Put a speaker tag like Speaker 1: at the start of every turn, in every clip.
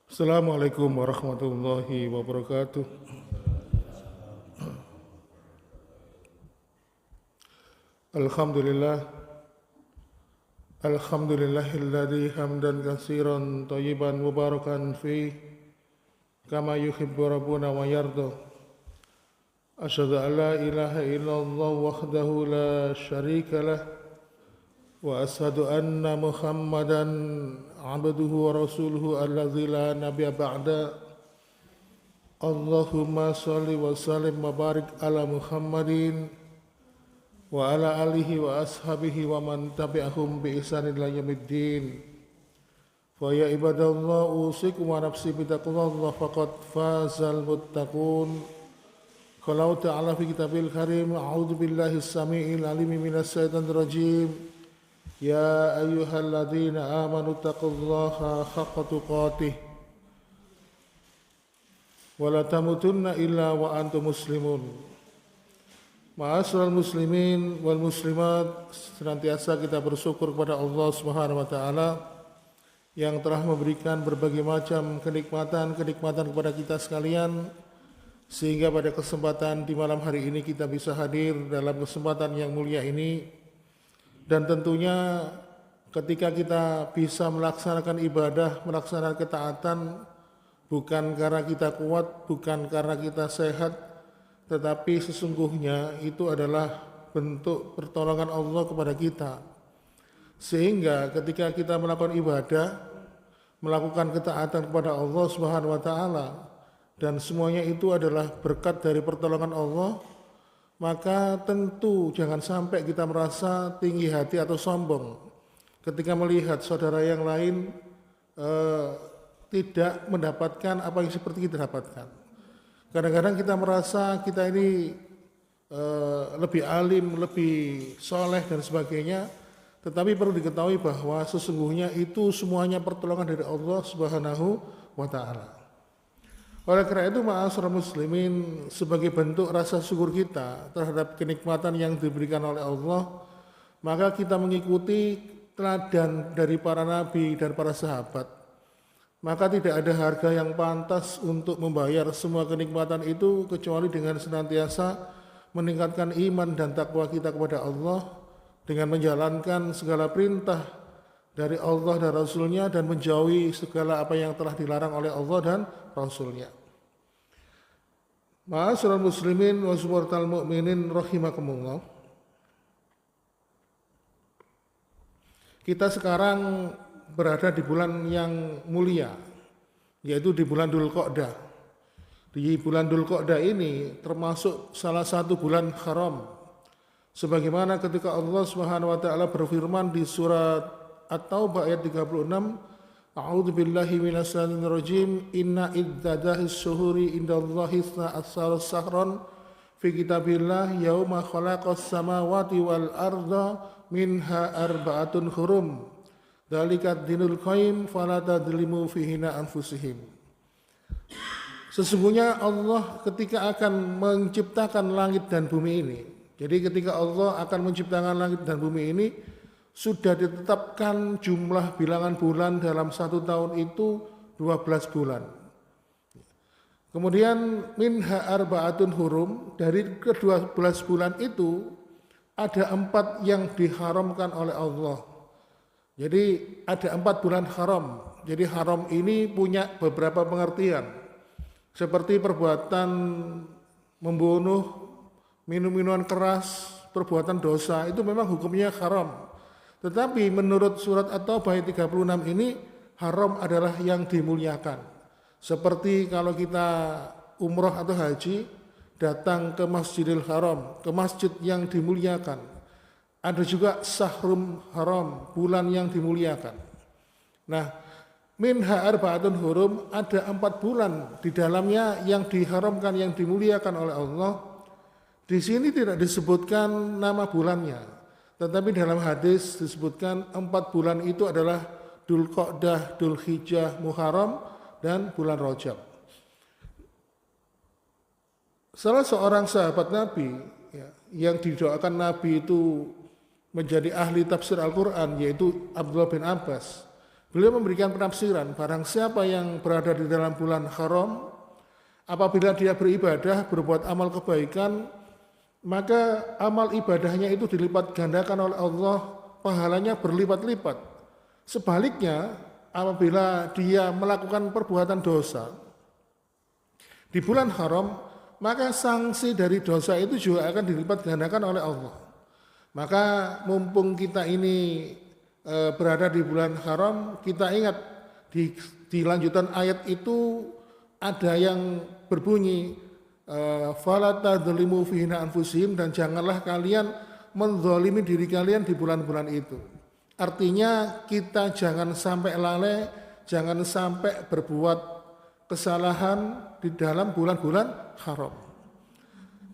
Speaker 1: Assalamualaikum warahmatullahi wabarakatuh. Alhamdulillah. Alhamdulillahilladzi hamdan katsiran thayyiban mubarakan fi kama yuhibbu rabbuna wa yarda. Asyhadu an la ilaha illallah wahdahu la syarika lah wa asyhadu anna Muhammadan abduhu wa rasuluhu alladzi la nabiyya ba'da. Allahumma shalli wa sallim wa barik ala Muhammadin wa ala alihi wa ashabihi wa man tabi'ahum bi ihsanin ila yaumiddin. Fa ya ibadallah usikum wa nafsi bi taqwallah faqad fazal muttaqun. Qala ta'ala fi kitabil karim a'udzu billahi as-sami'il alim minas syaitonir rajim. Ya ayyuhalladzina amanu taqullaha haqqa tuqatih wa la tamutunna illa wa antum muslimun. Ma'asyiral muslimin wal muslimat, senantiasa kita bersyukur kepada Allah Subhanahu wa taala yang telah memberikan berbagai macam kenikmatan kepada kita sekalian, sehingga pada kesempatan di malam hari ini kita bisa hadir dalam kesempatan yang mulia ini. Dan tentunya ketika kita bisa melaksanakan ibadah, melaksanakan ketaatan, bukan karena kita kuat, bukan karena kita sehat, tetapi sesungguhnya itu adalah bentuk pertolongan Allah kepada kita. Sehingga ketika kita melakukan ibadah, melakukan ketaatan kepada Allah Subhanahu wa taala, dan semuanya itu adalah berkat dari pertolongan Allah, maka tentu jangan sampai kita merasa tinggi hati atau sombong ketika melihat saudara yang lain tidak mendapatkan apa yang seperti kita dapatkan. Kadang-kadang kita merasa kita ini lebih alim, lebih soleh dan sebagainya, tetapi perlu diketahui bahwa sesungguhnya itu semuanya pertolongan dari Allah Subhanahu wa taala. Oleh karena itu, ma'asyiral muslimin, sebagai bentuk rasa syukur kita terhadap kenikmatan yang diberikan oleh Allah, maka kita mengikuti teladan dari para nabi dan para sahabat. Maka tidak ada harga yang pantas untuk membayar semua kenikmatan itu kecuali dengan senantiasa meningkatkan iman dan takwa kita kepada Allah dengan menjalankan segala perintah dari Allah dan Rasul-Nya dan menjauhi segala apa yang telah dilarang oleh Allah dan Rasul-Nya. Ma'asyiral muslimin wa supportal mu'minin rahimakumullah. Kita sekarang berada di bulan yang mulia, yaitu di bulan Dzulqa'dah. Di bulan Dzulqa'dah ini termasuk salah satu bulan haram. Sebagaimana ketika Allah Subhanahu wa taala berfirman di surat At-Taubah ayat 36, A'udzu billahi minasyaitonir rajim, inna iddadahis syuhuri indallahi 12 syahran fi kitabillah yauma khalaqas samawati wal arda minha arba'atun hurum. Dzalikat dinul qayyim fala tadzlimu fihinna anfusihim. Sesungguhnya Allah ketika akan menciptakan langit dan bumi ini, jadi ketika Allah akan menciptakan langit dan bumi ini, sudah ditetapkan jumlah bilangan bulan dalam satu tahun itu 12 bulan. Kemudian minha arba'atun hurum, dari ke-12 bulan itu ada 4 yang diharamkan oleh Allah. Jadi ada 4 bulan haram. Jadi haram ini punya beberapa pengertian. Seperti perbuatan membunuh, minum minuman keras, perbuatan dosa, itu memang hukumnya haram. Tetapi menurut surat At-Taubah ayat 36 ini, haram adalah yang dimuliakan. Seperti kalau kita umrah atau haji, datang ke Masjidil Haram, ke masjid yang dimuliakan. Ada juga Sahrum Haram, bulan yang dimuliakan. Nah, minha arba'atun hurum, ada 4 bulan di dalamnya yang diharamkan, yang dimuliakan oleh Allah. Di sini tidak disebutkan nama bulannya, tetapi dalam hadis disebutkan 4 bulan itu adalah Dzulqa'dah, Dzulhijjah, Muharram, dan bulan Rajab. Salah seorang sahabat Nabi yang didoakan Nabi itu menjadi ahli tafsir Al-Quran, yaitu Abdullah bin Abbas. Beliau memberikan penafsiran, barang siapa yang berada di dalam bulan haram, apabila dia beribadah, berbuat amal kebaikan, maka amal ibadahnya itu dilipat gandakan oleh Allah, pahalanya berlipat-lipat. Sebaliknya, apabila dia melakukan perbuatan dosa di bulan haram, maka sanksi dari dosa itu juga akan dilipat gandakan oleh Allah. Maka mumpung kita ini berada di bulan haram, kita ingat di lanjutan ayat itu ada yang berbunyi fala tadzlimu fihinna anfusihim, dan janganlah kalian menzalimi diri kalian di bulan-bulan itu. Artinya kita jangan sampai lalai, jangan sampai berbuat kesalahan di dalam bulan-bulan haram.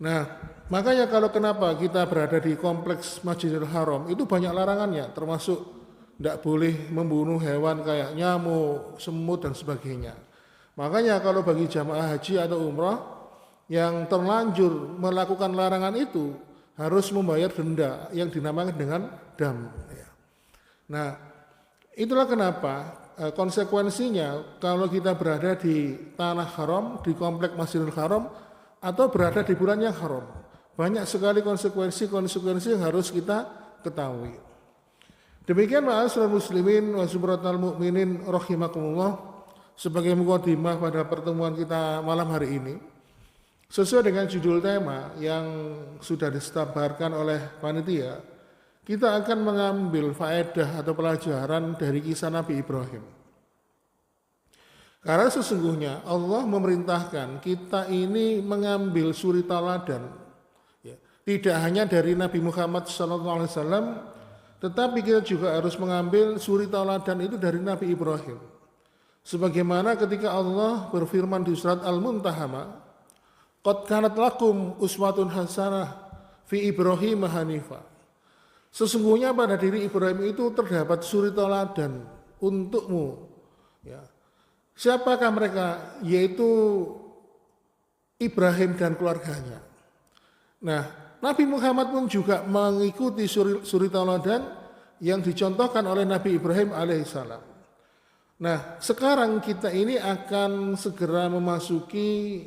Speaker 1: Nah, makanya kalau kenapa kita berada di kompleks Masjidil Haram itu banyak larangannya, termasuk tidak boleh membunuh hewan kayak nyamuk, semut dan sebagainya. Makanya kalau bagi jamaah haji atau umrah yang terlanjur melakukan larangan itu harus membayar denda yang dinamakan dengan dam. Nah, itulah kenapa konsekuensinya kalau kita berada di tanah haram, di komplek Masjidil Haram atau berada di bulan yang haram, banyak sekali konsekuensi yang harus kita ketahui. Demikian ma'asyiral muslimin wa subhanatal mu'minin rahimakumullah, sebagai mukadimah pada pertemuan kita malam hari ini. Sesuai dengan judul tema yang sudah disebarkan oleh panitia, kita akan mengambil faedah atau pelajaran dari kisah Nabi Ibrahim. Karena sesungguhnya Allah memerintahkan kita ini mengambil suri tauladan, tidak hanya dari Nabi Muhammad SAW, tetapi kita juga harus mengambil suri tauladan itu dari Nabi Ibrahim. Sebagaimana ketika Allah berfirman di surat Al-Muntahamah, qad kanat lakum uswatun hasanah fi Ibrahim hanifa. Sesungguhnya pada diri Ibrahim itu terdapat suri tauladan untukmu. Ya. Siapakah mereka? Yaitu Ibrahim dan keluarganya. Nah, Nabi Muhammad pun juga mengikuti suri tauladan yang dicontohkan oleh Nabi Ibrahim alaihissalam. Nah, sekarang kita ini akan segera memasuki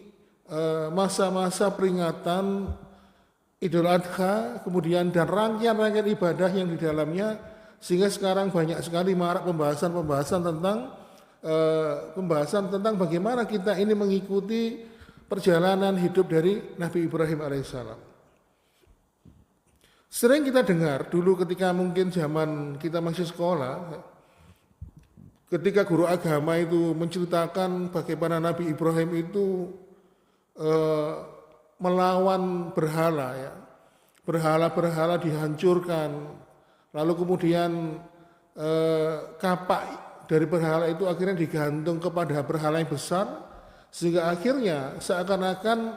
Speaker 1: masa-masa peringatan Idul Adha, kemudian dan rangkaian-rangkaian ibadah yang di dalamnya, sehingga sekarang banyak sekali marak pembahasan tentang bagaimana kita ini mengikuti perjalanan hidup dari Nabi Ibrahim alaihissalam. Sering kita dengar dulu ketika mungkin zaman kita masih sekolah, ketika guru agama itu menceritakan bagaimana Nabi Ibrahim itu melawan berhala, ya. Berhala-berhala dihancurkan, lalu kemudian kapak dari berhala itu akhirnya digantung kepada berhala yang besar, sehingga akhirnya seakan-akan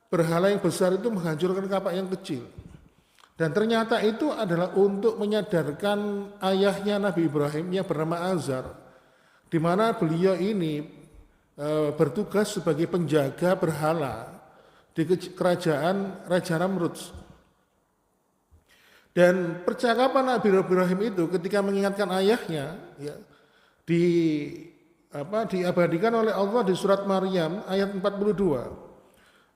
Speaker 1: berhala yang besar itu menghancurkan kapak yang kecil. Dan ternyata itu adalah untuk menyadarkan ayahnya Nabi Ibrahim yang bernama Azar, di mana beliau ini bertugas sebagai penjaga berhala di kerajaan Raja Namrud. Dan percakapan Nabi Ibrahim itu ketika mengingatkan ayahnya, ya, diabadikan oleh Allah di surat Maryam ayat 42.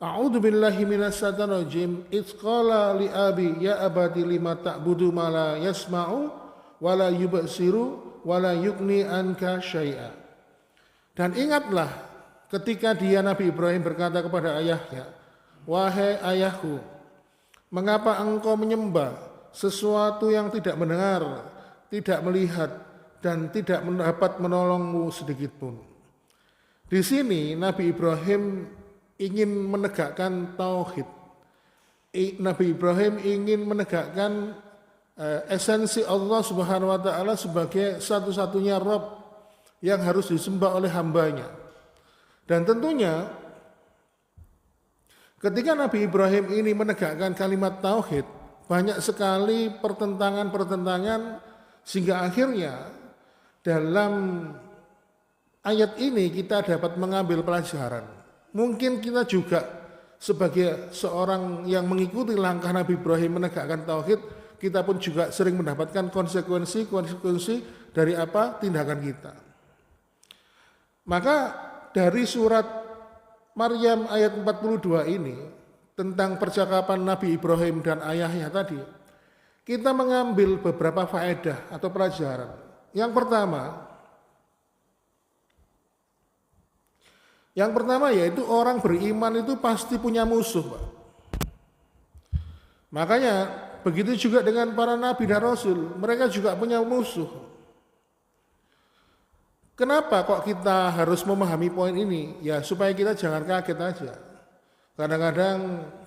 Speaker 1: A'udzu billahi minasyaitonir rajim. Idz qala li abi ya abati lima ta'budu ma la yasma'u wa la yubsiru wa la yughni anka syai'a. Dan ingatlah ketika Nabi Ibrahim berkata kepada ayahnya, wahai ayahku, mengapa engkau menyembah sesuatu yang tidak mendengar, tidak melihat, dan tidak dapat menolongmu sedikit pun. Di sini Nabi Ibrahim ingin menegakkan tauhid. Nabi Ibrahim ingin menegakkan esensi Allah Subhanahu wa taala sebagai satu-satunya Rabb yang harus disembah oleh hambanya. Dan tentunya ketika Nabi Ibrahim ini menegakkan kalimat tauhid, banyak sekali pertentangan-pertentangan, sehingga akhirnya dalam ayat ini kita dapat mengambil pelajaran. Mungkin kita juga sebagai seorang yang mengikuti langkah Nabi Ibrahim menegakkan tauhid, kita pun juga sering mendapatkan konsekuensi dari apa? Tindakan kita. Maka dari surat Maryam ayat 42 ini tentang percakapan Nabi Ibrahim dan ayahnya tadi, kita mengambil beberapa faedah atau pelajaran. Yang pertama yaitu orang beriman itu pasti punya musuh, Pak. Makanya begitu juga dengan para nabi dan rasul, mereka juga punya musuh. Kenapa kok kita harus memahami poin ini? Ya supaya kita jangan kaget aja. Kadang-kadang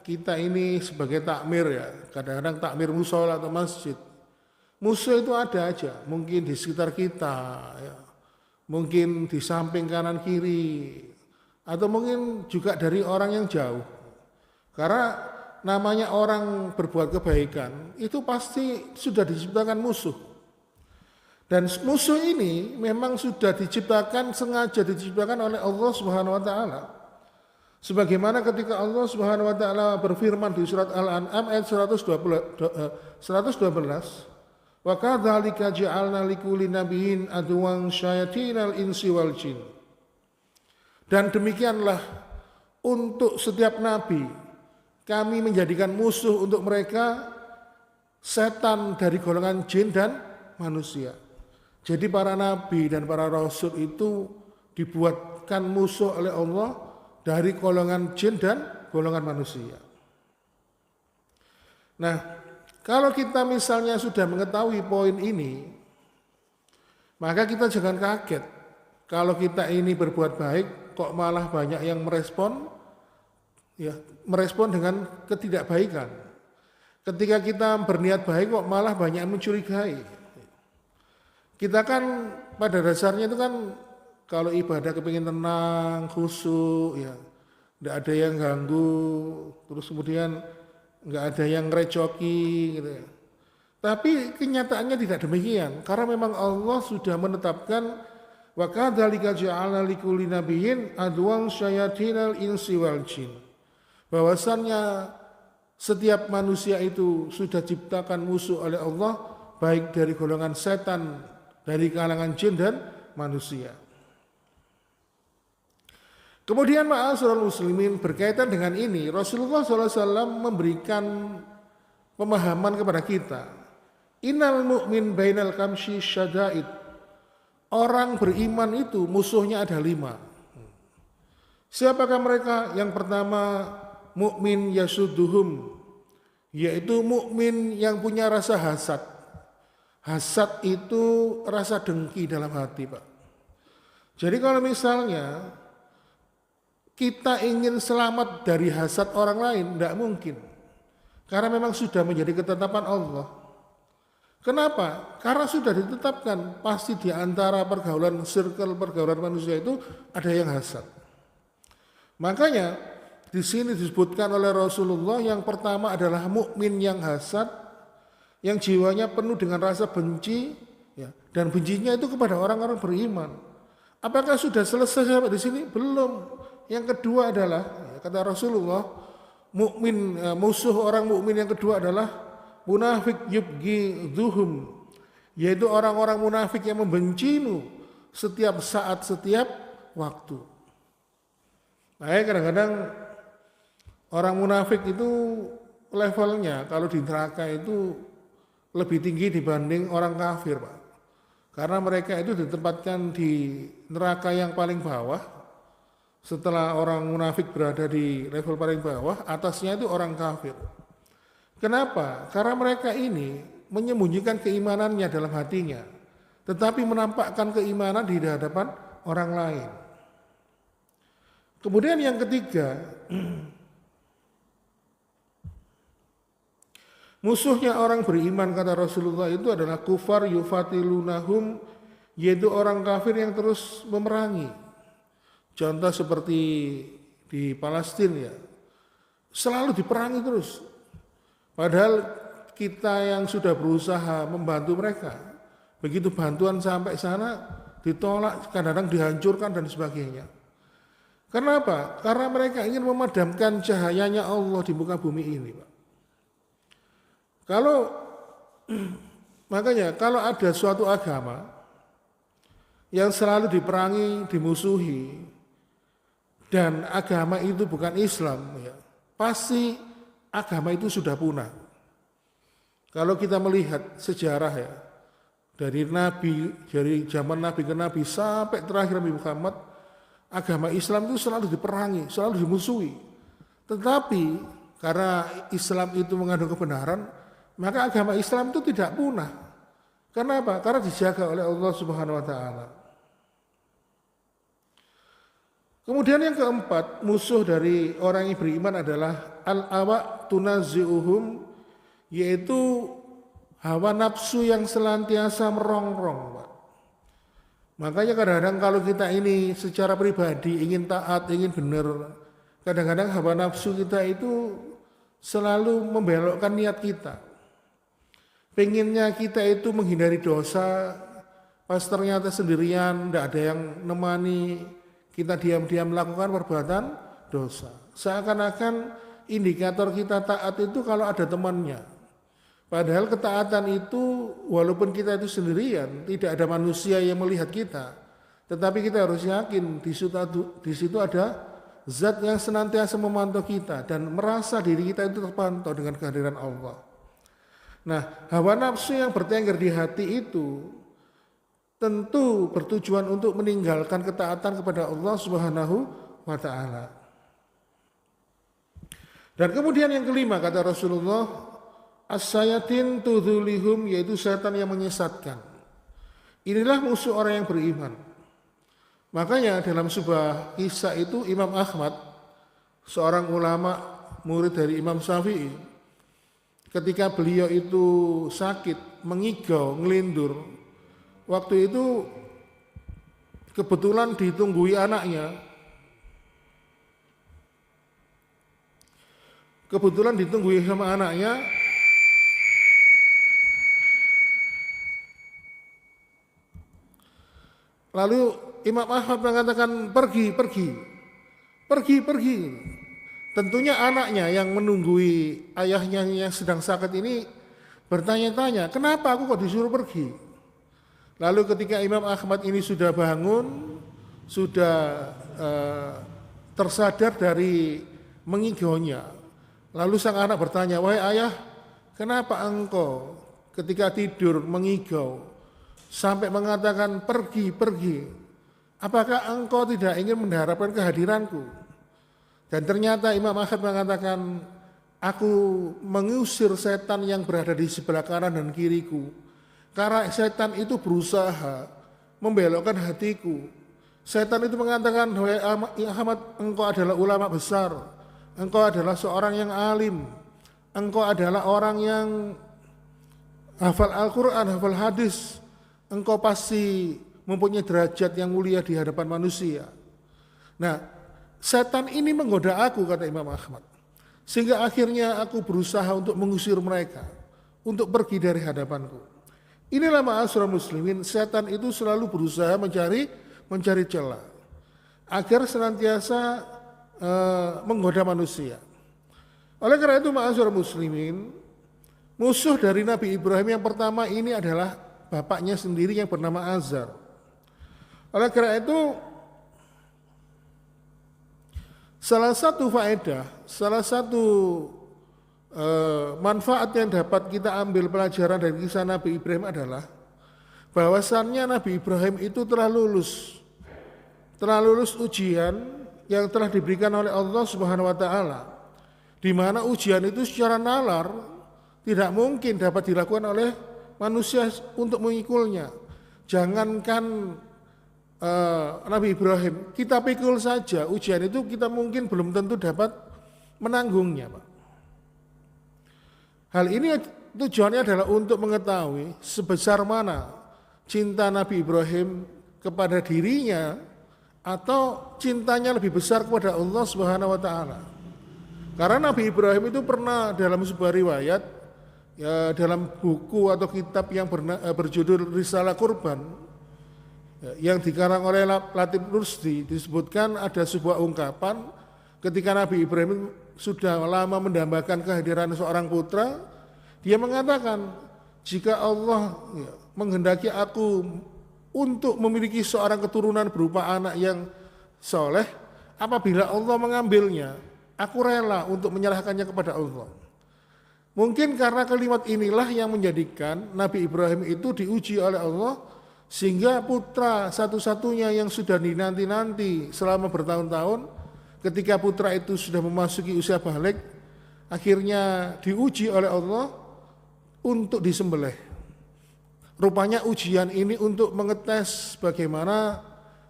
Speaker 1: kita ini sebagai takmir ya, kadang-kadang takmir mushola atau masjid. Musuh itu ada aja, mungkin di sekitar kita, ya. Mungkin di samping kanan kiri, atau mungkin juga dari orang yang jauh. Karena namanya orang berbuat kebaikan, itu pasti sudah diciptakan musuh. Dan musuh ini memang sudah sengaja diciptakan oleh Allah Subhanahu wa taala. Sebagaimana ketika Allah Subhanahu wa taala berfirman di surat Al-An'am ayat 112, "Wa kadzalika ja'alna likulli nabiyyin aduwwan syayatinal insi wal jin." Dan demikianlah untuk setiap nabi kami menjadikan musuh untuk mereka setan dari golongan jin dan manusia. Jadi para nabi dan para rasul itu dibuatkan musuh oleh Allah dari golongan jin dan golongan manusia. Nah, kalau kita misalnya sudah mengetahui poin ini, maka kita jangan kaget. Kalau kita ini berbuat baik, kok malah banyak yang merespon dengan ketidakbaikan. Ketika kita berniat baik, kok malah banyak yang mencurigai. Kita kan pada dasarnya itu kan kalau ibadah kepingin tenang, khusyuk, ya, tidak ada yang ganggu, terus kemudian nggak ada yang ngerecoki, gitu ya. Tapi kenyataannya tidak demikian, karena memang Allah sudah menetapkan wa kadzalika ja'alna likulli nabiyyin aduwwan syayatinal insi wal jin. Bahwasannya setiap manusia itu sudah diciptakan musuh oleh Allah, baik dari golongan setan, dari kalangan jin dan manusia. Kemudian ma'asyiral muslimin, berkaitan dengan ini Rasulullah SAW memberikan pemahaman kepada kita. Innal mu'min bainal kamsi syada'id. Orang beriman itu musuhnya ada 5. Siapakah mereka? Yang pertama, mukmin yasuduhum, yaitu mukmin yang punya rasa hasad. Hasad itu rasa dengki dalam hati, Pak. Jadi kalau misalnya kita ingin selamat dari hasad orang lain, tidak mungkin. Karena memang sudah menjadi ketetapan Allah. Kenapa? Karena sudah ditetapkan, pasti di antara pergaulan manusia itu ada yang hasad. Makanya di sini disebutkan oleh Rasulullah yang pertama adalah mukmin yang hasad, yang jiwanya penuh dengan rasa benci, ya, dan bencinya itu kepada orang-orang beriman. Apakah sudah selesai sampai di sini? Belum. Yang kedua adalah, ya, kata Rasulullah, musuh orang mukmin yang kedua adalah munafik yubghiduhum, yaitu orang-orang munafik yang membencimu setiap saat, setiap waktu. Nah, kadang-kadang orang munafik itu levelnya kalau di neraka itu lebih tinggi dibanding orang kafir, Pak. Karena mereka itu ditempatkan di neraka yang paling bawah. Setelah orang munafik berada di level paling bawah, atasnya itu orang kafir. Kenapa? Karena mereka ini menyembunyikan keimanannya dalam hatinya, tetapi menampakkan keimanan di hadapan orang lain. Kemudian yang ketiga, musuhnya orang beriman kata Rasulullah itu adalah kufar yufatilunahum, yaitu orang kafir yang terus memerangi. Contoh seperti di Palestina, ya, selalu diperangi terus. Padahal kita yang sudah berusaha membantu mereka, begitu bantuan sampai sana ditolak, kadang-kadang dihancurkan dan sebagainya. Kenapa? Karena mereka ingin memadamkan cahayanya Allah di muka bumi ini, Pak. Makanya kalau ada suatu agama yang selalu diperangi, dimusuhi, dan agama itu bukan Islam, ya, pasti agama itu sudah punah. Kalau kita melihat sejarah, ya, dari Nabi, dari zaman Nabi ke Nabi sampai terakhir Nabi Muhammad, agama Islam itu selalu diperangi, selalu dimusuhi. Tetapi karena Islam itu mengandung kebenaran, maka agama Islam itu tidak punah. Kenapa? Karena dijaga oleh Allah Subhanahu wa taala. Kemudian yang keempat, musuh dari orang yang beriman adalah al-awa tunazi'uhum, yaitu hawa nafsu yang senantiasa merongrong, Pak. Makanya kadang-kadang kalau kita ini secara pribadi ingin taat, ingin benar, kadang-kadang hawa nafsu kita itu selalu membelokkan niat kita. Pengennya kita itu menghindari dosa, pas ternyata sendirian, tidak ada yang nemani, kita diam-diam melakukan perbuatan dosa. Seakan-akan indikator kita taat itu kalau ada temannya. Padahal ketaatan itu walaupun kita itu sendirian, tidak ada manusia yang melihat kita, tetapi kita harus yakin di situ ada zat yang senantiasa memantau kita dan merasa diri kita itu terpantau dengan kehadiran Allah. Nah, hawa nafsu yang bertengger di hati itu tentu bertujuan untuk meninggalkan ketaatan kepada Allah Subhanahu wa taala. Dan kemudian yang kelima kata Rasulullah, as-sayatin tudhulihum, yaitu setan yang menyesatkan. Inilah musuh orang yang beriman. Makanya dalam sebuah kisah itu Imam Ahmad, seorang ulama murid dari Imam Syafi'i, ketika beliau itu sakit, mengigau, ngelindur, waktu itu kebetulan ditunggui anaknya. Kebetulan ditunggui sama anaknya. Lalu Imam Ahmad mengatakan pergi. Tentunya anaknya yang menunggui ayahnya yang sedang sakit ini bertanya-tanya, kenapa aku kok disuruh pergi? Lalu ketika Imam Ahmad ini sudah bangun, sudah tersadar dari mengigaunya, lalu sang anak bertanya, wahai ayah, kenapa engkau ketika tidur mengigau sampai mengatakan pergi? Apakah engkau tidak ingin mengharapkan kehadiranku? Dan ternyata Imam Ahmad mengatakan, aku mengusir setan yang berada di sebelah kanan dan kiriku. Karena setan itu berusaha membelokkan hatiku. Setan itu mengatakan, wahai Ahmad, engkau adalah ulama besar. Engkau adalah seorang yang alim. Engkau adalah orang yang hafal Al-Quran, hafal hadis. Engkau pasti mempunyai derajat yang mulia di hadapan manusia. Nah, setan ini menggoda aku, kata Imam Ahmad. Sehingga akhirnya aku berusaha untuk mengusir mereka, untuk pergi dari hadapanku. Inilah ma'asyiral muslimin, setan itu selalu berusaha mencari celah agar senantiasa menggoda manusia. Oleh karena itu ma'asyiral muslimin, musuh dari Nabi Ibrahim yang pertama ini adalah bapaknya sendiri yang bernama Azar. Oleh karena itu salah satu faedah, salah satu manfaat yang dapat kita ambil pelajaran dari kisah Nabi Ibrahim adalah bahwasannya Nabi Ibrahim itu telah lulus ujian yang telah diberikan oleh Allah Subhanahu wa taala, di mana ujian itu secara nalar tidak mungkin dapat dilakukan oleh manusia untuk mengikulnya. Jangankan Nabi Ibrahim, kita pikul saja ujian itu kita mungkin belum tentu dapat menanggungnya, Pak. Hal ini tujuannya adalah untuk mengetahui sebesar mana cinta Nabi Ibrahim kepada dirinya atau cintanya lebih besar kepada Allah Subhanahu wa taala. Karena Nabi Ibrahim itu pernah dalam sebuah riwayat, ya, dalam buku atau kitab yang berjudul Risalah Kurban, yang dikarang oleh Latif Rusdi, disebutkan ada sebuah ungkapan ketika Nabi Ibrahim sudah lama mendambakan kehadiran seorang putra, dia mengatakan, jika Allah menghendaki aku untuk memiliki seorang keturunan berupa anak yang soleh, apabila Allah mengambilnya, aku rela untuk menyerahkannya kepada Allah. Mungkin karena kalimat inilah yang menjadikan Nabi Ibrahim itu diuji oleh Allah, sehingga putra satu-satunya yang sudah dinanti-nanti selama bertahun-tahun, ketika putra itu sudah memasuki usia balik, akhirnya diuji oleh Allah untuk disembelih. Rupanya ujian ini untuk mengetes bagaimana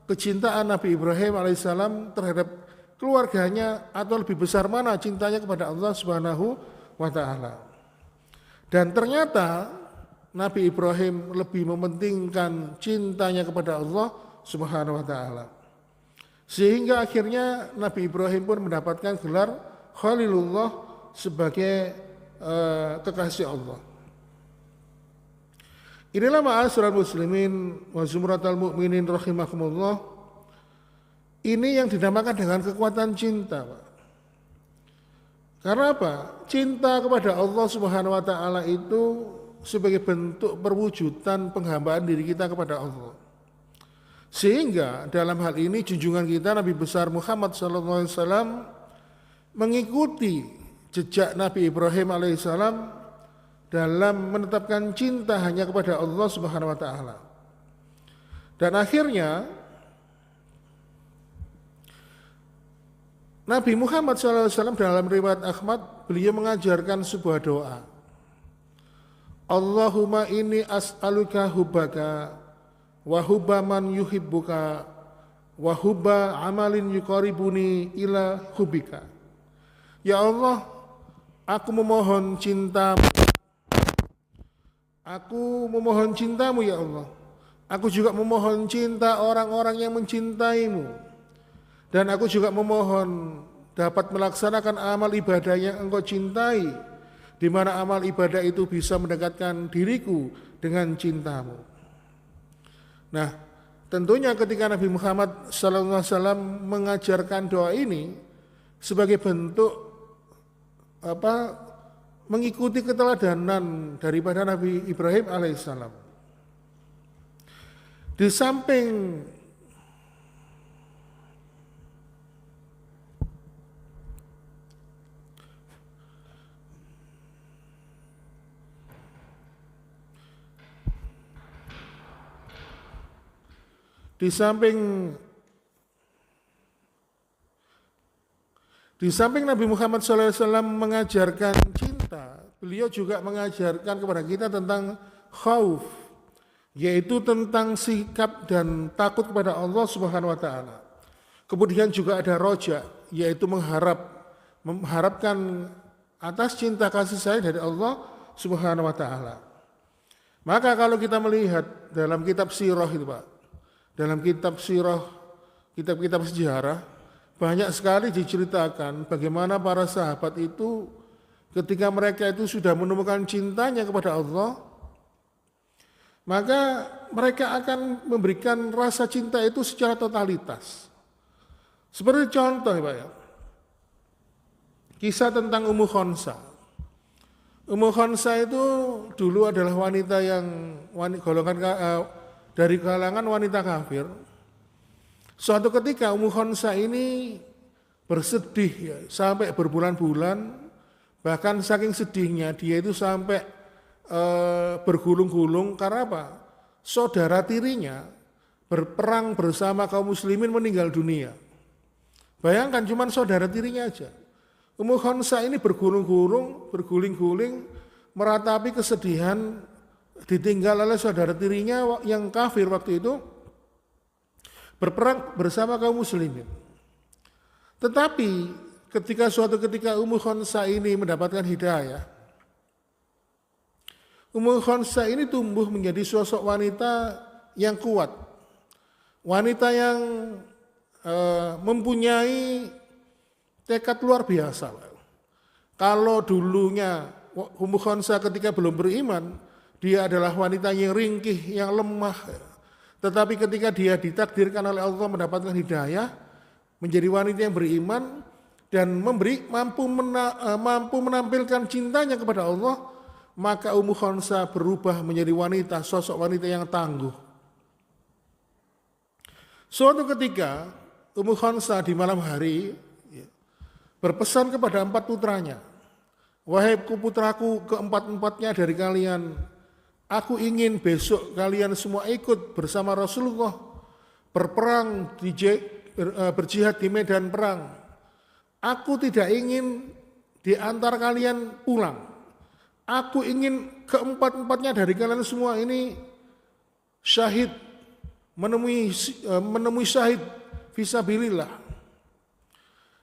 Speaker 1: kecintaan Nabi Ibrahim alaihissalam terhadap keluarganya, atau lebih besar mana cintanya kepada Allah Subhanahu wa ta'ala. Dan ternyata Nabi Ibrahim lebih mementingkan cintanya kepada Allah Subhanahu wa ta'ala. Sehingga akhirnya Nabi Ibrahim pun mendapatkan gelar Khalilullah sebagai kekasih Allah. Inilah ma'asyiral muslimin wa zumratal mu'minin rahimakumullah. Ini yang dinamakan dengan kekuatan cinta, Pak. Karena apa? Cinta kepada Allah Subhanahu wa ta'ala itu sebagai bentuk perwujudan penghambaan diri kita kepada Allah. Sehingga dalam hal ini junjungan kita Nabi besar Muhammad SAW mengikuti jejak Nabi Ibrahim alaihissalam dalam menetapkan cinta hanya kepada Allah Subhanahu wa ta'ala. Dan akhirnya Nabi Muhammad SAW dalam riwayat Ahmad, beliau mengajarkan sebuah doa. Allahumma inni as'aluka hubbaka wa hubba man yuhibbuka wa hubba amalin yuqaribuni ila hubbika. Ya Allah, aku memohon cintamu. Aku memohon cintamu ya Allah. Aku juga memohon cinta orang-orang yang mencintaimu. Dan aku juga memohon dapat melaksanakan amal ibadah yang engkau cintai, di mana amal ibadah itu bisa mendekatkan diriku dengan cintamu. Nah, tentunya ketika Nabi Muhammad SAW mengajarkan doa ini sebagai bentuk mengikuti keteladanan daripada Nabi Ibrahim alaihissalam. Di samping Nabi Muhammad SAW mengajarkan cinta, beliau juga mengajarkan kepada kita tentang khauf, yaitu tentang sikap dan takut kepada Allah Subhanahu wa ta'ala. Kemudian juga ada roja, yaitu mengharapkan atas cinta kasih sayang dari Allah Subhanahu wa ta'ala. Maka kalau kita melihat dalam kitab sirah itu, Pak, dalam kitab sirah, kitab-kitab sejarah, banyak sekali diceritakan bagaimana para sahabat itu ketika mereka itu sudah menemukan cintanya kepada Allah, maka mereka akan memberikan rasa cinta itu secara totalitas. Seperti contoh, Pak, ya, kisah tentang Ummu Khonsa. Ummu Khonsa itu dulu adalah wanita yang golongan dari kalangan wanita kafir. Suatu ketika Ummu Khonsa ini bersedih ya, sampai berbulan-bulan, bahkan saking sedihnya dia itu sampai bergulung-gulung karena apa? Saudara tirinya berperang bersama kaum muslimin meninggal dunia. Bayangkan cuman saudara tirinya aja. Ummu Khonsa ini bergulung-gulung, berguling-guling, meratapi kesedihan ditinggal oleh saudara tirinya yang kafir waktu itu berperang bersama kaum muslimin. Tetapi suatu ketika Ummu Khonsa ini mendapatkan hidayah, Ummu Khonsa ini tumbuh menjadi sosok wanita yang kuat, wanita yang mempunyai tekad luar biasa. Kalau dulunya Ummu Khonsa ketika belum beriman, dia adalah wanita yang ringkih, yang lemah. Tetapi ketika dia ditakdirkan oleh Allah mendapatkan hidayah, menjadi wanita yang beriman dan mampu menampilkan cintanya kepada Allah, maka Ummu Khonsa berubah menjadi wanita, sosok wanita yang tangguh. Suatu ketika Ummu Khansa di malam hari berpesan kepada 4 putranya, wahai putraku keempat-empatnya dari kalian, aku ingin besok kalian semua ikut bersama Rasulullah berperang berjihad di medan perang. Aku tidak ingin di antara kalian pulang. Aku ingin keempat-empatnya dari kalian semua ini syahid, menemui syahid fisabilillah.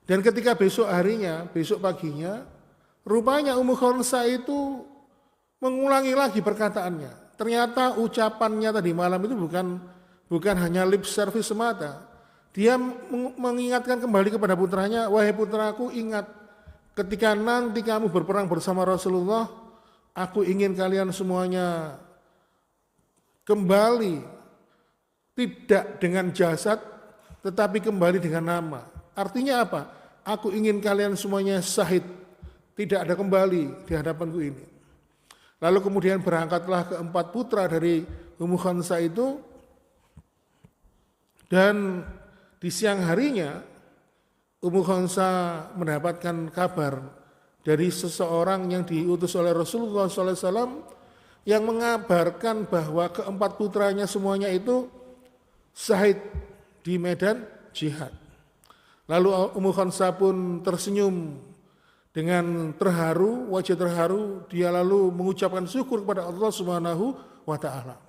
Speaker 1: Dan ketika besok harinya, besok paginya, rupanya Ummu Khansa itu mengulangi lagi perkataannya. Ternyata ucapannya tadi malam itu bukan hanya lip service semata. Dia mengingatkan kembali kepada putranya, wahai putraku, ingat ketika nanti kamu berperang bersama Rasulullah, aku ingin kalian semuanya kembali tidak dengan jasad, tetapi kembali dengan nama. Artinya apa? Aku ingin kalian semuanya syahid, tidak ada kembali di hadapanku ini. Lalu kemudian berangkatlah keempat putra dari Ummu Khansa itu, dan di siang harinya Ummu Khansa mendapatkan kabar dari seseorang yang diutus oleh Rasulullah SAW yang mengabarkan bahwa keempat putranya semuanya itu syahid di medan jihad. Lalu Ummu Khansa pun tersenyum dengan terharu, wajah terharu, dia lalu mengucapkan syukur kepada Allah Subhanahu wa taala.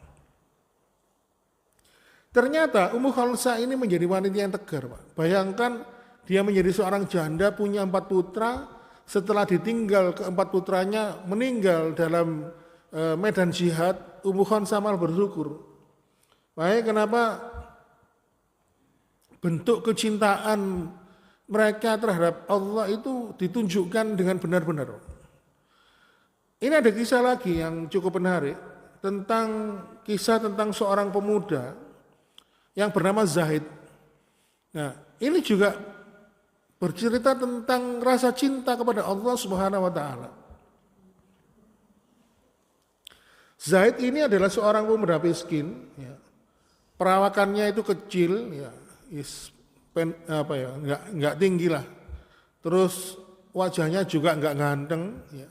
Speaker 1: Ternyata Ummu Khansa ini menjadi wanita yang tegar, Pak. Bayangkan dia menjadi seorang janda, punya 4 putra, setelah ditinggal keempat putranya meninggal dalam medan jihad, Ummu Khansa malah bersyukur. Baik, kenapa bentuk kecintaan mereka terhadap Allah itu ditunjukkan dengan benar-benar. Ini ada kisah lagi yang cukup menarik kisah tentang seorang pemuda yang bernama Zaid. Nah, ini juga bercerita tentang rasa cinta kepada Allah Subhanahu wa taala. Zaid ini adalah seorang pemuda miskin, ya. Perawakannya itu kecil, ya. Nggak tinggi lah. Terus wajahnya juga nggak ganteng, ya.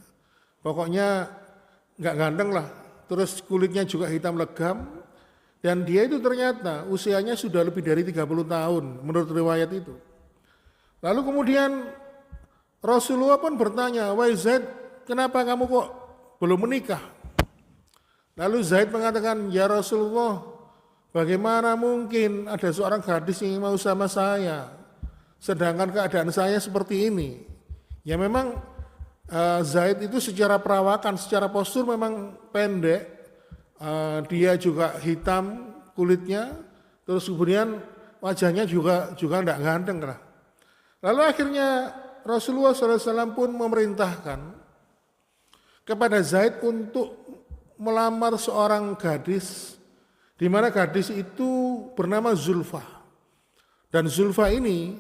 Speaker 1: Pokoknya nggak ganteng lah. Terus kulitnya juga hitam legam, dan dia itu ternyata usianya sudah lebih dari 30 tahun menurut riwayat itu. Lalu kemudian Rasulullah pun bertanya, wahai Zaid, kenapa kamu kok belum menikah? Lalu Zaid mengatakan, ya Rasulullah, bagaimana mungkin ada seorang gadis yang mau sama saya, sedangkan keadaan saya seperti ini. Ya memang Zaid itu secara perawakan, secara postur memang pendek, dia juga hitam kulitnya, terus kemudian wajahnya juga tidak ganteng lah. Lalu akhirnya Rasulullah SAW pun memerintahkan kepada Zaid untuk melamar seorang gadis, di mana gadis itu bernama Zulfa. Dan Zulfa ini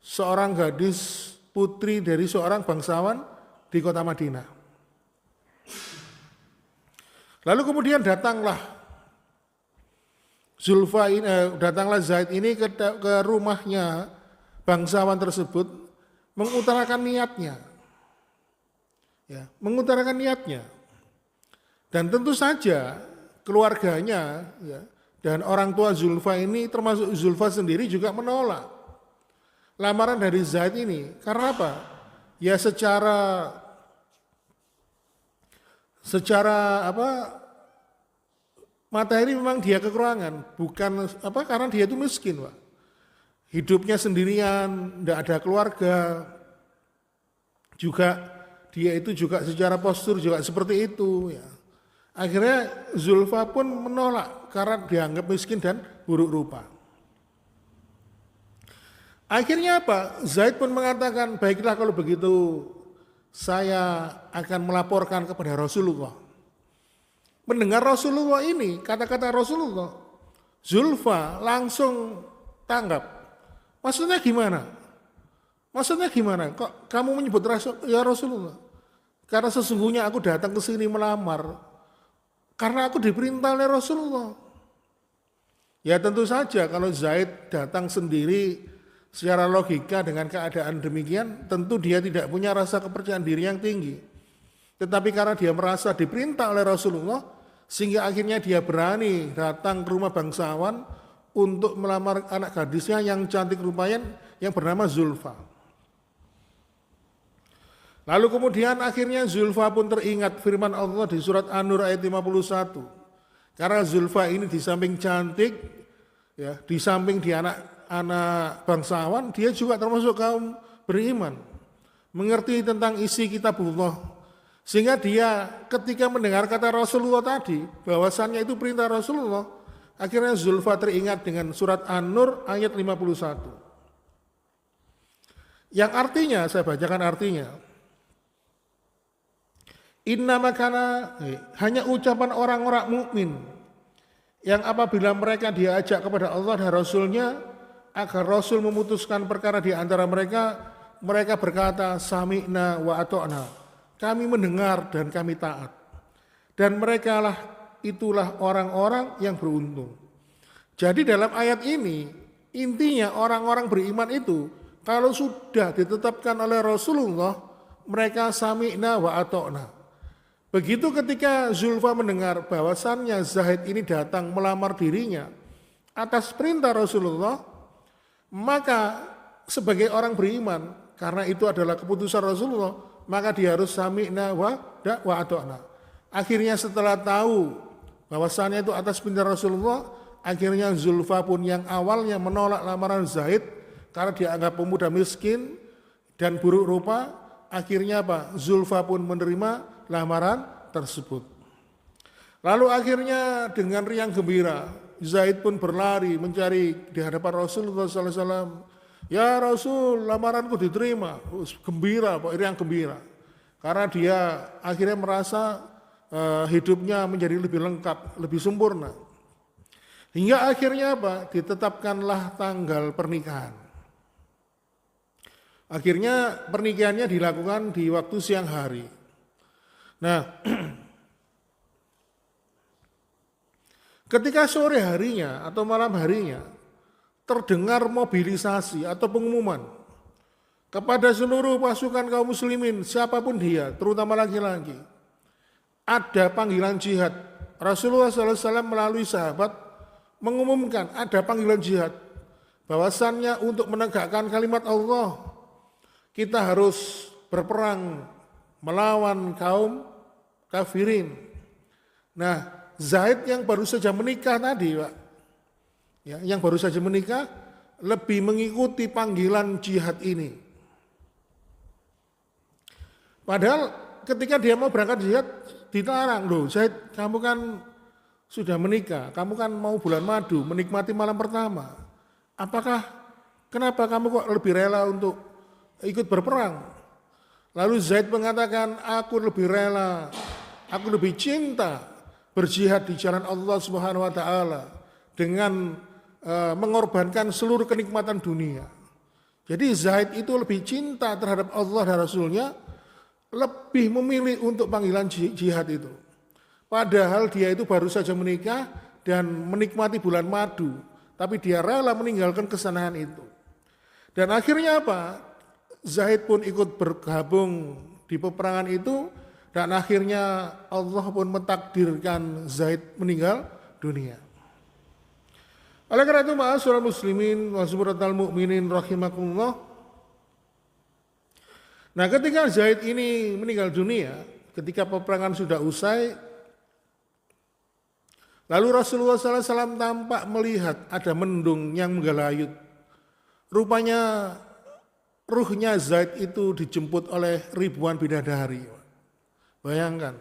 Speaker 1: seorang gadis putri dari seorang bangsawan di kota Madinah. Lalu kemudian datanglah Zaid ini ke rumahnya bangsawan tersebut, mengutarakan niatnya. Ya, mengutarakan niatnya. Dan tentu saja keluarganya, ya, dan orang tua Zulfa ini, termasuk Zulfa sendiri, juga menolak lamaran dari Zaid ini. Karena apa? Ya secara materi memang dia kekurangan, bukan karena dia itu miskin, Pak. Hidupnya sendirian, tidak ada keluarga. Juga dia itu juga secara postur juga seperti itu, ya. Akhirnya Zulfa pun menolak karena dianggap miskin dan buruk rupa. Akhirnya apa? Zaid pun mengatakan, baiklah kalau begitu saya akan melaporkan kepada Rasulullah. Mendengar Rasulullah ini, kata-kata Rasulullah, Zulfa langsung tanggap. Maksudnya gimana? Kok kamu menyebut ya Rasulullah? Karena sesungguhnya aku datang ke sini melamar karena aku diperintah oleh Rasulullah. Ya tentu saja kalau Zaid datang sendiri secara logika dengan keadaan demikian, tentu dia tidak punya rasa kepercayaan diri yang tinggi. Tetapi karena dia merasa diperintah oleh Rasulullah, sehingga akhirnya dia berani datang ke rumah bangsawan untuk melamar anak gadisnya yang cantik rupayan yang bernama Zulfa. Lalu kemudian akhirnya Zulfa pun teringat firman Allah di surat An-Nur ayat 51. Karena Zulfa ini di samping cantik, ya, di samping dia anak bangsawan, dia juga termasuk kaum beriman. Mengerti tentang isi kitabullah. Sehingga dia ketika mendengar kata Rasulullah tadi, bahwasannya itu perintah Rasulullah, akhirnya Zulfa teringat dengan surat An-Nur ayat 51. Yang artinya, saya bacakan artinya. Inna makana, hanya ucapan orang-orang mukmin yang apabila mereka diajak kepada Allah dan Rasulnya, agar Rasul memutuskan perkara di antara mereka, mereka berkata, sami'na wa ato'na. Kami mendengar dan kami taat. Dan mereka lah itulah orang-orang yang beruntung. Jadi dalam ayat ini, intinya orang-orang beriman itu, kalau sudah ditetapkan oleh Rasulullah, mereka sami'na wa ato'na. Begitu ketika Zulfa mendengar bahwasannya Zaid ini datang melamar dirinya atas perintah Rasulullah, maka sebagai orang beriman, karena itu adalah keputusan Rasulullah, maka dia harus sami'na wa ato'na. Akhirnya setelah tahu bahwasannya itu atas perintah Rasulullah, akhirnya Zulfa pun yang awalnya menolak lamaran Zaid karena dianggap pemuda miskin dan buruk rupa, akhirnya apa? Zulfa pun menerima lamaran tersebut. Lalu akhirnya dengan riang gembira, Zaid pun berlari mencari di hadapan Rasulullah SAW. Ya Rasul, lamaranku diterima. Gembira, riang gembira. Karena dia akhirnya merasa hidupnya menjadi lebih lengkap, lebih sempurna. Hingga akhirnya apa? Ditetapkanlah tanggal pernikahan. Akhirnya pernikahannya dilakukan di waktu siang hari. Nah, ketika sore harinya atau malam harinya terdengar mobilisasi atau pengumuman kepada seluruh pasukan kaum muslimin, siapapun dia, terutama laki-laki, ada panggilan jihad. Rasulullah SAW melalui sahabat mengumumkan ada panggilan jihad, bahwasannya untuk menegakkan kalimat Allah, kita harus berperang melawan kaum kafirin. Nah, Zaid yang baru saja menikah tadi, Pak, ya, yang baru saja menikah lebih mengikuti panggilan jihad ini. Padahal ketika dia mau berangkat jihad dilarang, loh Zaid, kamu kan sudah menikah, kamu kan mau bulan madu, menikmati malam pertama. Kenapa kamu kok lebih rela untuk ikut berperang? Lalu Zaid mengatakan, aku lebih rela, aku lebih cinta berjihad di jalan Allah Subhanahu wa taala dengan mengorbankan seluruh kenikmatan dunia. Jadi Zaid itu lebih cinta terhadap Allah dan Rasulnya, lebih memilih untuk panggilan jihad itu. Padahal dia itu baru saja menikah dan menikmati bulan madu, tapi dia rela meninggalkan kesenangan itu. Dan akhirnya apa? Zaid pun ikut bergabung di peperangan itu, dan akhirnya Allah pun mentakdirkan Zaid meninggal dunia. Oleh karena itu, ma'asyiral muslimin wa subhanatal mu'minin rahimakumullah. Nah, ketika Zaid ini meninggal dunia, ketika peperangan sudah usai, lalu Rasulullah SAW tampak melihat ada mendung yang menggelayut. Rupanya ruhnya Zaid itu dijemput oleh ribuan bidadari. Bayangkan.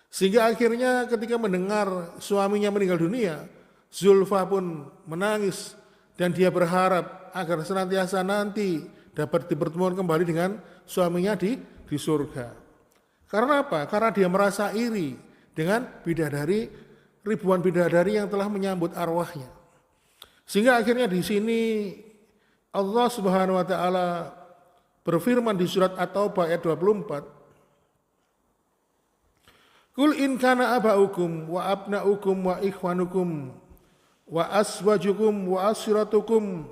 Speaker 1: Sehingga akhirnya ketika mendengar suaminya meninggal dunia, Zulfa pun menangis dan dia berharap agar senantiasa nanti dapat dipertemukan kembali dengan suaminya di surga. Karena apa? Karena dia merasa iri dengan ribuan bidadari yang telah menyambut arwahnya. Sehingga akhirnya di sini Allah Subhanahu wa taala berfirman di surat At-Taubah ayat 24. Kul in kana abaukum wa abnaukum wa ikhwanukum wa aswajukum wa asiratukum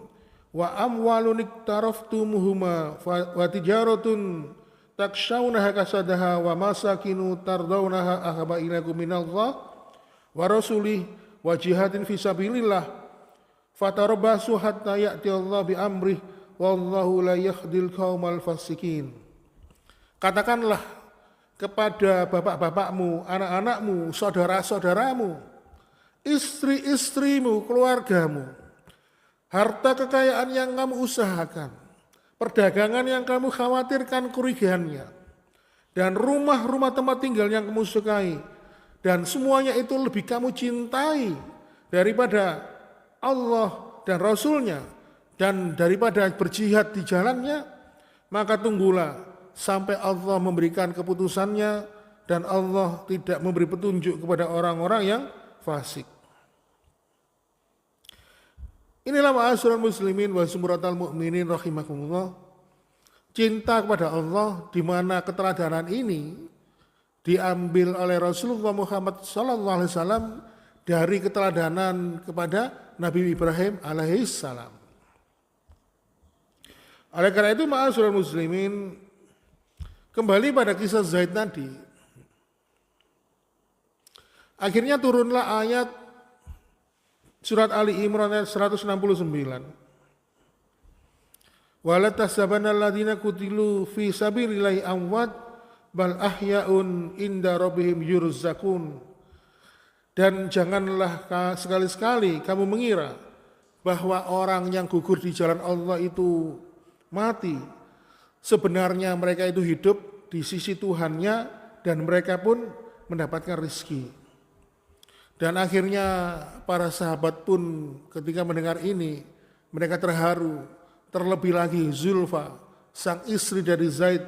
Speaker 1: wa amwalun iktaraftumuhuma wa tijaratun takshawnaha kasadaha wa masakinu tardawnaha ahaba ilaikum minallah wa rasulih wa jihadin fisabilillah fatarabbasu hatta ya'ti Allah bi amrih wallahu la yahdil qaumal fasikin. Katakanlah kepada bapak-bapakmu, anak-anakmu, saudara-saudaramu, istri-istrimu, keluargamu, harta kekayaan yang kamu usahakan, perdagangan yang kamu khawatirkan kerugiannya, dan rumah-rumah tempat tinggal yang kamu sukai, dan semuanya itu lebih kamu cintai daripada Allah dan Rasulnya, dan daripada berjihad di jalannya, maka tunggulah sampai Allah memberikan keputusannya dan Allah tidak memberi petunjuk kepada orang-orang yang fasik. Inilah ma'asyiral muslimin wa sumratal mukminin rahimakumullah. Cinta kepada Allah di mana keteladanan ini diambil oleh Rasulullah Muhammad sallallahu alaihi wasallam dari keteladanan kepada Nabi Ibrahim alaihissalam. Oleh karena itu ma'asyiral muslimin, kembali pada kisah Zaid tadi, akhirnya turunlah ayat surat Ali Imran ayat 169. Wala tahsabanna alladziina qutilu fi sabilillahi amwat bal ahya'un inda rabbihim yurzaqun. Dan janganlah sekali-sekali kamu mengira bahwa orang yang gugur di jalan Allah itu mati. Sebenarnya mereka itu hidup di sisi Tuhannya dan mereka pun mendapatkan rezeki. Dan akhirnya para sahabat pun ketika mendengar ini, mereka terharu. Terlebih lagi Zulfa, sang istri dari Zaid,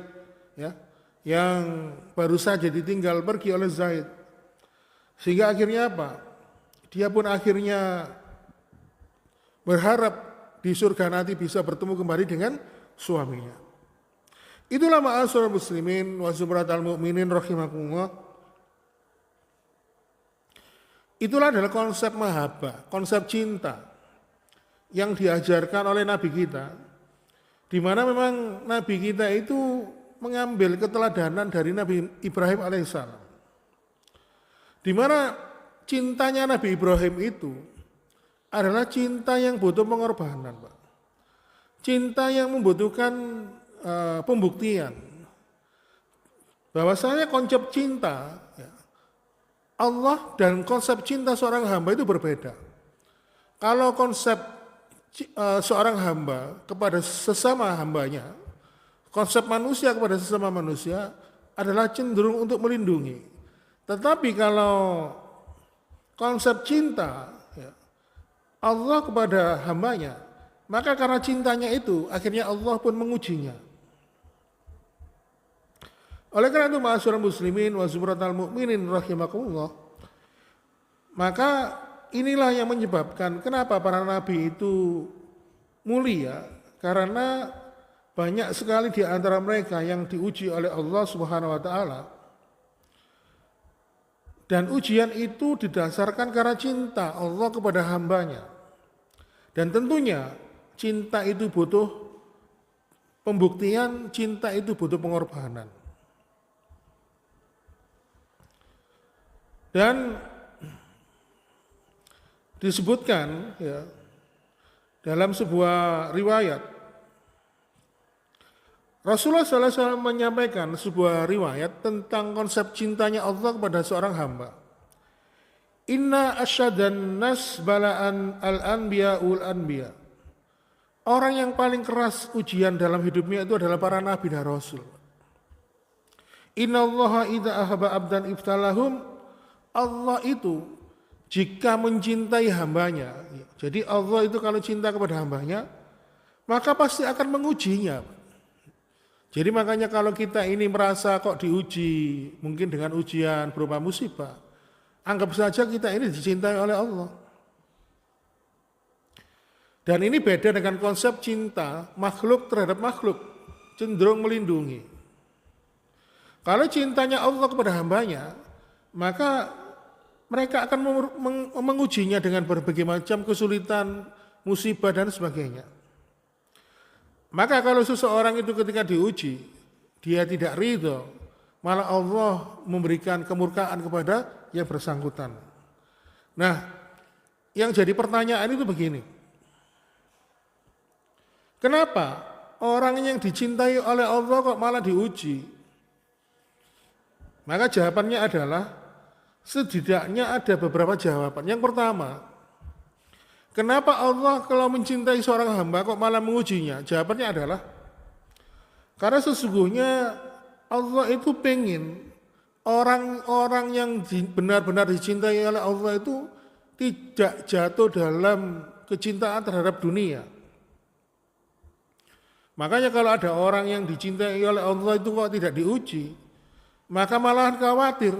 Speaker 1: ya, yang baru saja ditinggal pergi oleh Zaid. Sehingga akhirnya apa? Dia pun akhirnya berharap di surga nanti bisa bertemu kembali dengan suaminya. Itulah ma'asyiral muslimin wa sumratal mukminin rahimakumullah. Itulah adalah konsep mahabbah, konsep cinta yang diajarkan oleh Nabi kita, di mana memang Nabi kita itu mengambil keteladanan dari Nabi Ibrahim alaihissalam, di mana cintanya Nabi Ibrahim itu adalah cinta yang butuh pengorbanan, Pak. Cinta yang membutuhkan pembuktian bahwasanya konsep cinta Allah dan konsep cinta seorang hamba itu berbeda. Kalau konsep seorang hamba kepada sesama hambanya, konsep manusia kepada sesama manusia adalah cenderung untuk melindungi. Tetapi kalau konsep cinta Allah kepada hambanya, maka karena cintanya itu akhirnya Allah pun mengujinya. Oleh karena itu ma'asyiral muslimin wa sumratal mukminin rahimakumullah, maka inilah yang menyebabkan kenapa para nabi itu mulia, karena banyak sekali di antara mereka yang diuji oleh Allah Subhanahu wa taala. Dan ujian itu didasarkan karena cinta Allah kepada hambanya. Dan tentunya cinta itu butuh pembuktian, cinta itu butuh pengorbanan. Dan disebutkan ya, dalam sebuah riwayat, Rasulullah SAW menyampaikan sebuah riwayat tentang konsep cintanya Allah kepada seorang hamba. Inna asyadan nas bala'an al-anbiya ul-anbiya. Orang yang paling keras ujian dalam hidupnya itu adalah para nabi dan rasul. Inna allaha idha ahaba abdan ibtalahum. Allah itu jika mencintai hambanya, jadi Allah itu kalau cinta kepada hambanya, maka pasti akan mengujinya. Jadi makanya kalau kita ini merasa kok diuji, mungkin dengan ujian berupa musibah, anggap saja kita ini dicintai oleh Allah. Dan ini beda dengan konsep cinta makhluk terhadap makhluk, cenderung melindungi. Kalau cintanya Allah kepada hambanya, maka mereka akan mengujinya dengan berbagai macam kesulitan, musibah dan sebagainya. Maka kalau seseorang itu ketika diuji, dia tidak ridho, malah Allah memberikan kemurkaan kepada yang bersangkutan. Nah, yang jadi pertanyaan itu begini. Kenapa orang yang dicintai oleh Allah kok malah diuji? Maka jawabannya adalah setidaknya ada beberapa jawaban. Yang pertama, kenapa Allah kalau mencintai seorang hamba kok malah mengujinya? Jawabannya adalah karena sesungguhnya Allah itu pengen orang-orang yang benar-benar dicintai oleh Allah itu tidak jatuh dalam kecintaan terhadap dunia. Makanya kalau ada orang yang dicintai oleh Allah itu kok tidak diuji, maka malahan khawatir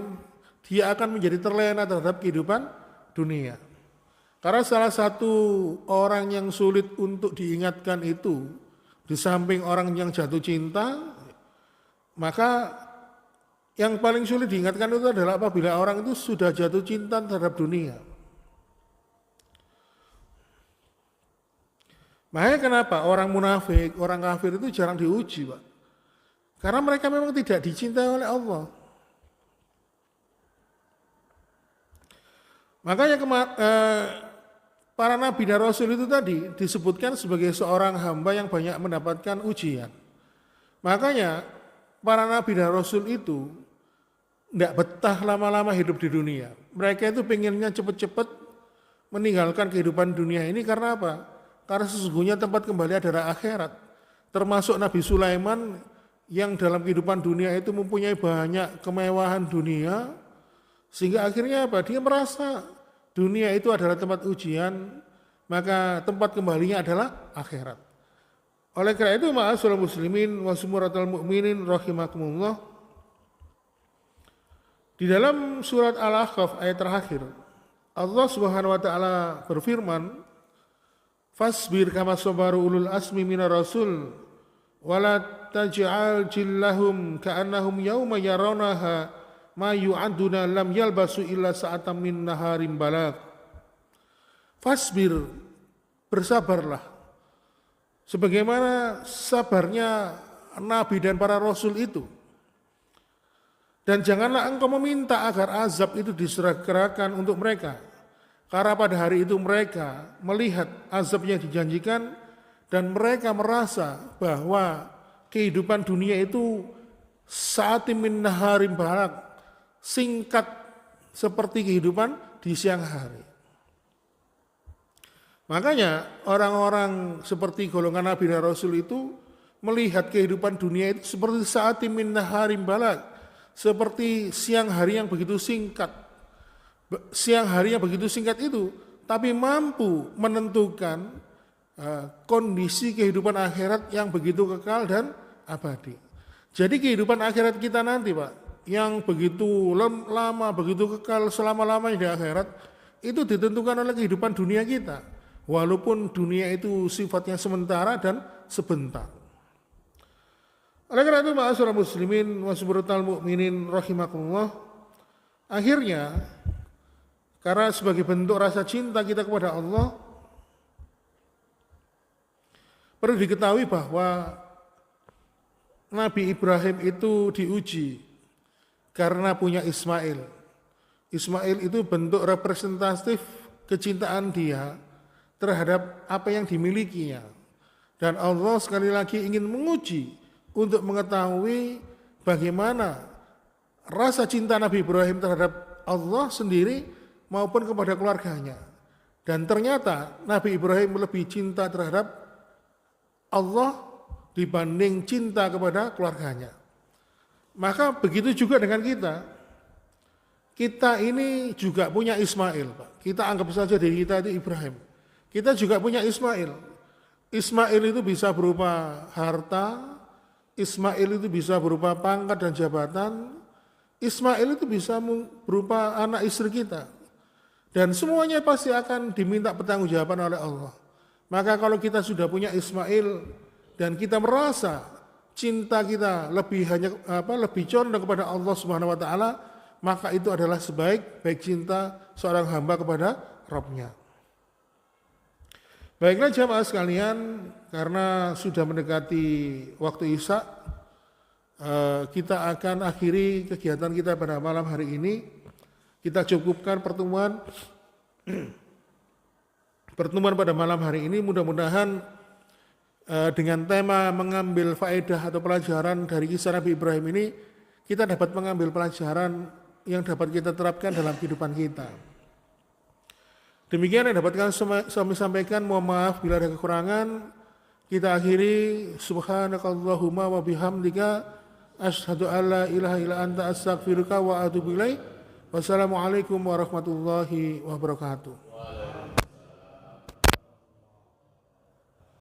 Speaker 1: dia akan menjadi terlena terhadap kehidupan dunia. Karena salah satu orang yang sulit untuk diingatkan itu, di samping orang yang jatuh cinta, maka yang paling sulit diingatkan itu adalah apabila orang itu sudah jatuh cinta terhadap dunia. Makanya kenapa orang munafik, orang kafir itu jarang diuji, Pak? Karena mereka memang tidak dicintai oleh Allah. Makanya para nabi dan rasul itu tadi disebutkan sebagai seorang hamba yang banyak mendapatkan ujian. Makanya para nabi dan rasul itu tidak betah lama-lama hidup di dunia. Mereka itu pengennya cepat-cepat meninggalkan kehidupan dunia ini karena apa? Karena sesungguhnya tempat kembali adalah akhirat. Termasuk Nabi Sulaiman yang dalam kehidupan dunia itu mempunyai banyak kemewahan dunia, sehingga akhirnya apa? Dia merasa dunia itu adalah tempat ujian, maka tempat kembalinya adalah akhirat. Oleh karena itu, ma'asyiral muslimin wa sumuratal mu'minin rahimakumullah, di dalam surat Al-Ahqaf ayat terakhir, Allah Subhanahu wa taala berfirman, "Fasbir kama sabaru ulul asmi minar rasul wala taj'al jillahum ka'annahum yauma yarawnaha ma yu'aduna lam yalbasu illa sa'atam min naharim balagh." Fasbir, bersabarlah sebagaimana sabarnya nabi dan para rasul itu. Dan janganlah engkau meminta agar azab itu disegerakan untuk mereka. Karena pada hari itu mereka melihat azab yang dijanjikan dan mereka merasa bahwa kehidupan dunia itu sa'atim min naharim balagh, singkat seperti kehidupan di siang hari. Makanya orang-orang seperti golongan Nabi dan Rasul itu melihat kehidupan dunia itu seperti sa'atim min naharim balagh, seperti siang hari yang begitu singkat. Siang hari yang begitu singkat itu, tapi mampu menentukan kondisi kehidupan akhirat yang begitu kekal dan abadi. Jadi kehidupan akhirat kita nanti, Pak, yang begitu lama, begitu kekal selama-lamanya di akhirat, itu ditentukan oleh kehidupan dunia kita. Walaupun dunia itu sifatnya sementara dan sebentar. Oleh karena itu, ma'asyiral muslimin wa subhanatal mu'minin rahimakumullah, akhirnya karena sebagai bentuk rasa cinta kita kepada Allah, perlu diketahui bahwa Nabi Ibrahim itu diuji karena punya Ismail. Ismail itu bentuk representatif kecintaan dia terhadap apa yang dimilikinya. Dan Allah sekali lagi ingin menguji untuk mengetahui bagaimana rasa cinta Nabi Ibrahim terhadap Allah sendiri maupun kepada keluarganya. Dan ternyata Nabi Ibrahim lebih cinta terhadap Allah dibanding cinta kepada keluarganya. Maka begitu juga dengan kita. Kita ini juga punya Ismail, Pak. Kita anggap saja diri kita itu Ibrahim. Kita juga punya Ismail. Ismail itu bisa berupa harta, Ismail itu bisa berupa pangkat dan jabatan, Ismail itu bisa berupa anak istri kita. Dan semuanya pasti akan diminta pertanggungjawaban oleh Allah. Maka kalau kita sudah punya Ismail dan kita merasa cinta kita lebih condong kepada Allah Subhanahu wa taala, maka itu adalah sebaik-baik cinta seorang hamba kepada Rabb-Nya. Baiklah jamaah sekalian, karena sudah mendekati waktu Isya, kita akan akhiri kegiatan kita pada malam hari ini. Kita cukupkan pertemuan pada malam hari ini. Mudah-mudahan dengan tema mengambil faedah atau pelajaran dari kisah Nabi Ibrahim ini, kita dapat mengambil pelajaran yang dapat kita terapkan dalam kehidupan kita. Demikian yang dapat kami sampaikan. Mohon maaf bila ada kekurangan. Kita akhiri. Subhanakallahumma wa bihamdika asyhadu an la ilaha illa anta astaghfiruka wa atubu ilaik. Wassalamualaikum warahmatullahi wabarakatuh.